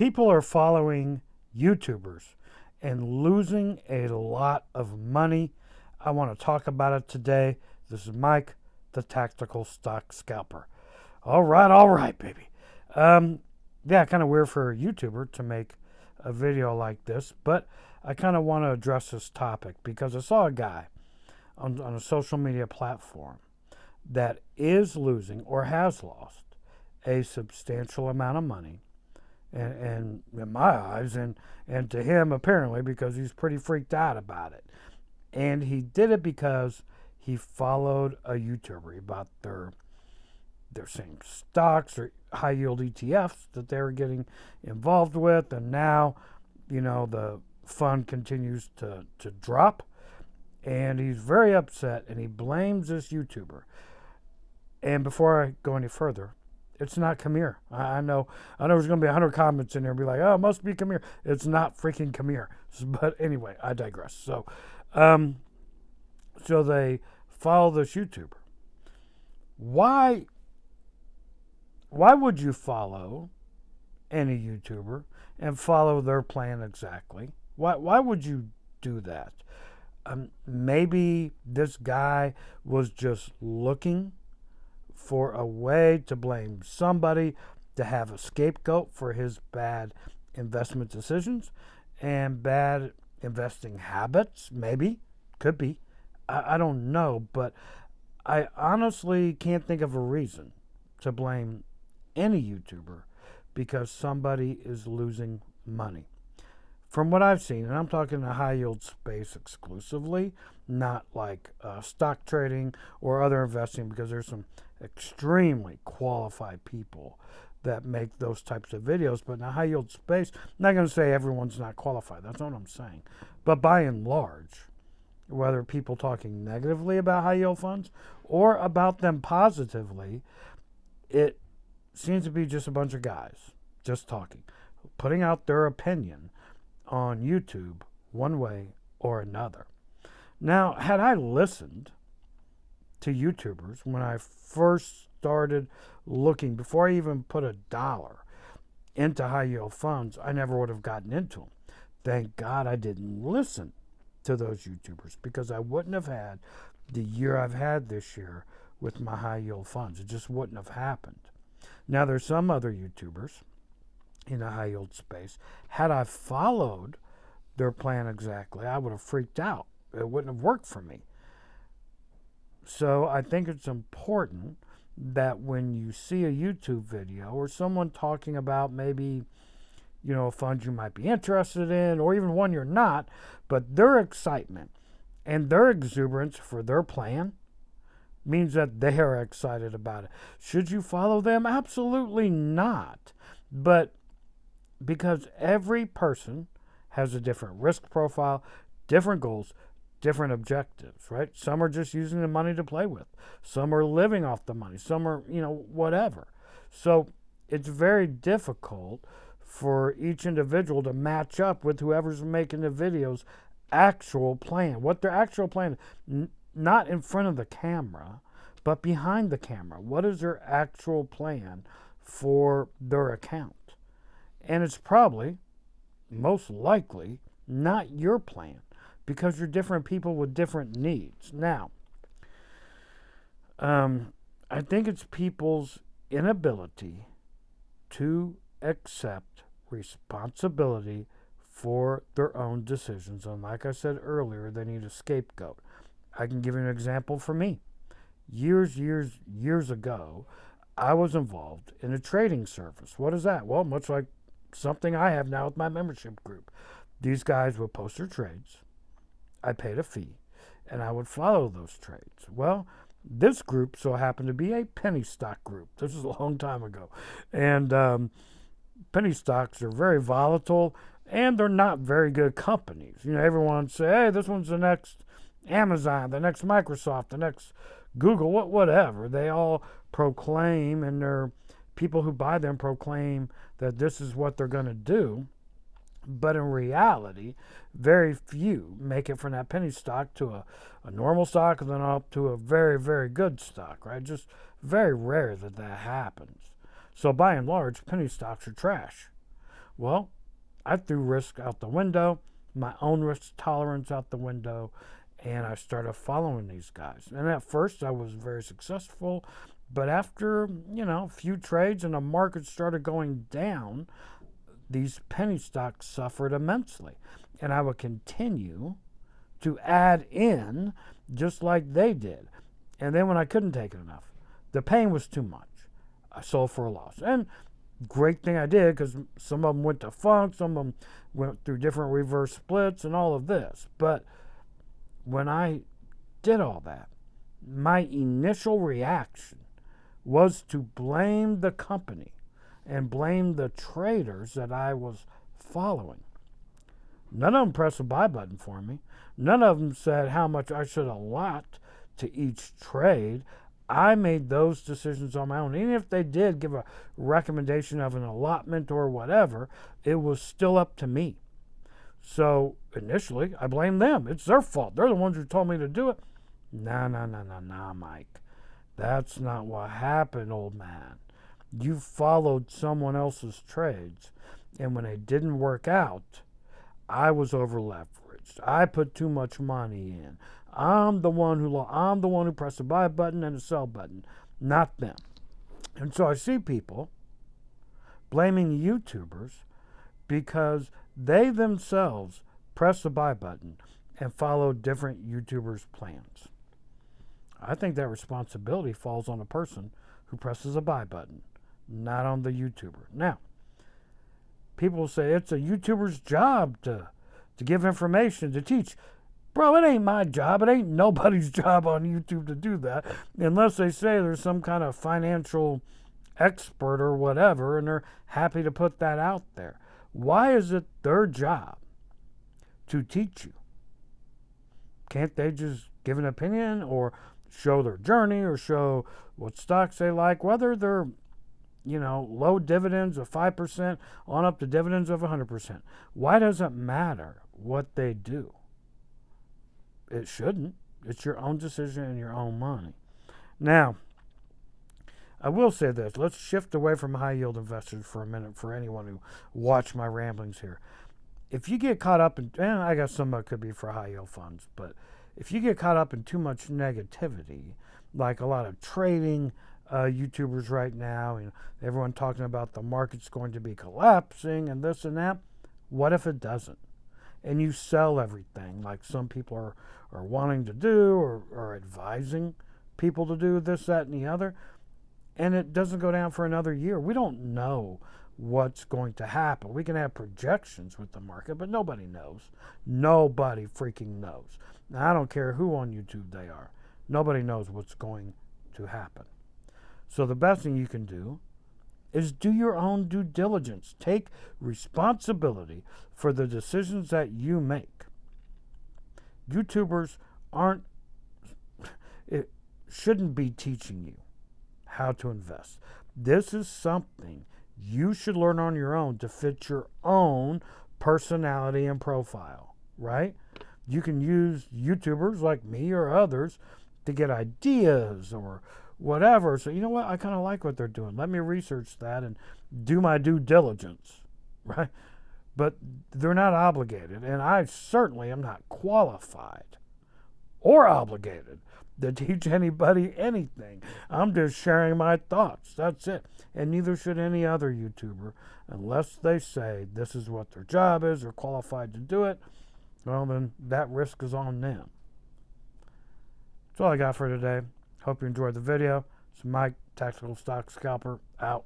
people are following YouTubers and losing a lot of money. I want to talk about it today. This is Mike, the Tactical Stock Scalper. All right, baby. Yeah, kind of weird for a YouTuber to make a video like this, but I kind of want to address this topic because I saw a guy on a social media platform that is losing or has lost a substantial amount of money. And in my eyes, and to him apparently, because he's pretty freaked out about it. And he did it because he followed a YouTuber. He bought their same stocks or high yield ETFs that they were getting involved with, and now, the fund continues to drop, and he's very upset, and he blames this YouTuber. And before I go any further, it's not Kamir. I know there's going to be 100 comments in there and be like, oh, it must be Kamir. It's not freaking Kamir. But anyway, I digress. So they follow this YouTuber. Why would you follow any YouTuber and follow their plan exactly? Why would you do that? Maybe this guy was just looking for a way to blame somebody, to have a scapegoat for his bad investment decisions and bad investing habits. Maybe, could be. I don't know, but I honestly can't think of a reason to blame any YouTuber because somebody is losing money. From what I've seen, and I'm talking the high yield space exclusively, not like stock trading or other investing, because there's some extremely qualified people that make those types of videos. But in the high yield space, I'm not going to say everyone's not qualified. That's not what I'm saying. But by and large, whether people talking negatively about high yield funds or about them positively, it seems to be just a bunch of guys just talking, putting out their opinion on YouTube one way or another. Now, had I listened to YouTubers when I first started looking, before I even put $1 into high yield funds, I never would have gotten into them. Thank God I didn't listen to those YouTubers, because I wouldn't have had the year I've had this year with my high yield funds. It just wouldn't have happened. Now, there's some other YouTubers in the high yield space. Had I followed their plan exactly, I would have freaked out. It wouldn't have worked for me. So I think it's important that when you see a YouTube video or someone talking about maybe, a fund you might be interested in, or even one you're not, but their excitement and their exuberance for their plan means that they are excited about it. Should you follow them? Absolutely not. But because every person has a different risk profile, different goals, different objectives, right? Some are just using the money to play with. Some are living off the money. Some are, whatever. So it's very difficult for each individual to match up with whoever's making the video's actual plan. What their actual plan is, not in front of the camera, but behind the camera. What is their actual plan for their account? And it's probably, most likely, not your plan, because you're different people with different needs. Now, I think it's people's inability to accept responsibility for their own decisions. And like I said earlier, they need a scapegoat. I can give you an example for me. Years ago, I was involved in a trading service. What is that? Well, much like something I have now with my membership group. These guys would post their trades. I paid a fee, and I would follow those trades. Well, this group so happened to be a penny stock group. This is a long time ago. And penny stocks are very volatile, and they're not very good companies. Everyone say, hey, this one's the next Amazon, the next Microsoft, the next Google, whatever. They all proclaim, and their people who buy them proclaim that this is what they're going to do. But in reality, very few make it from that penny stock to a normal stock and then up to a very, very good stock, right? Just very rare that happens. So by and large, penny stocks are trash. Well, I threw risk out the window, my own risk tolerance out the window, and I started following these guys. And at first, I was very successful, but after, a few trades and the market started going down, these penny stocks suffered immensely. And I would continue to add in just like they did. And then when I couldn't take it enough, the pain was too much, I sold for a loss. And great thing I did, because some of them went to funk, some of them went through different reverse splits and all of this. But when I did all that, my initial reaction was to blame the company and blame the traders that I was following. None of them pressed the buy button for me. None of them said how much I should allot to each trade. I made those decisions on my own. Even if they did give a recommendation of an allotment or whatever, it was still up to me. So initially, I blamed them. It's their fault. They're the ones who told me to do it. No, Mike. That's not what happened, old man. You followed someone else's trades, and when it didn't work out, I was over leveraged. I put too much money in. I'm the one who pressed the buy button and the sell button, not them. And so I see people blaming YouTubers because they themselves press the buy button and follow different YouTubers' plans. I think that responsibility falls on the person who presses a buy button, not on the YouTuber. Now, people will say it's a YouTuber's job to give information, to teach. Bro, it ain't my job. It ain't nobody's job on YouTube to do that, unless they say there's some kind of financial expert or whatever, and they're happy to put that out there. Why is it their job to teach you? Can't they just give an opinion or show their journey or show what stocks they like, whether they're low dividends of 5% on up to dividends of 100%? Why does it matter what they do? It shouldn't. It's your own decision and your own money. Now, I will say this. Let's shift away from high yield investors for a minute for anyone who watched my ramblings here. If you get caught up in, and I guess some of it could be for high yield funds, but if you get caught up in too much negativity, like a lot of trading YouTubers right now, everyone talking about the market's going to be collapsing and this and that, what if it doesn't? And you sell everything like some people are wanting to do or advising people to do this, that, and the other, and it doesn't go down for another year. We don't know what's going to happen. We can have projections with the market, but nobody knows. Nobody freaking knows. Now, I don't care who on YouTube they are. Nobody knows what's going to happen. So the best thing you can do is do your own due diligence. Take responsibility for the decisions that you make. YouTubers shouldn't be teaching you how to invest. This is something you should learn on your own to fit your own personality and profile, right? You can use YouTubers like me or others to get ideas or whatever. So, you know what? I kind of like what they're doing. Let me research that and do my due diligence, right? But they're not obligated, and I certainly am not qualified or obligated to teach anybody anything. I'm just sharing my thoughts. That's it. And neither should any other YouTuber, unless they say this is what their job is or qualified to do it. Well, then that risk is on them. That's all I got for today. Hope you enjoyed the video. It's Mike, Tactical Stock Scalper, out.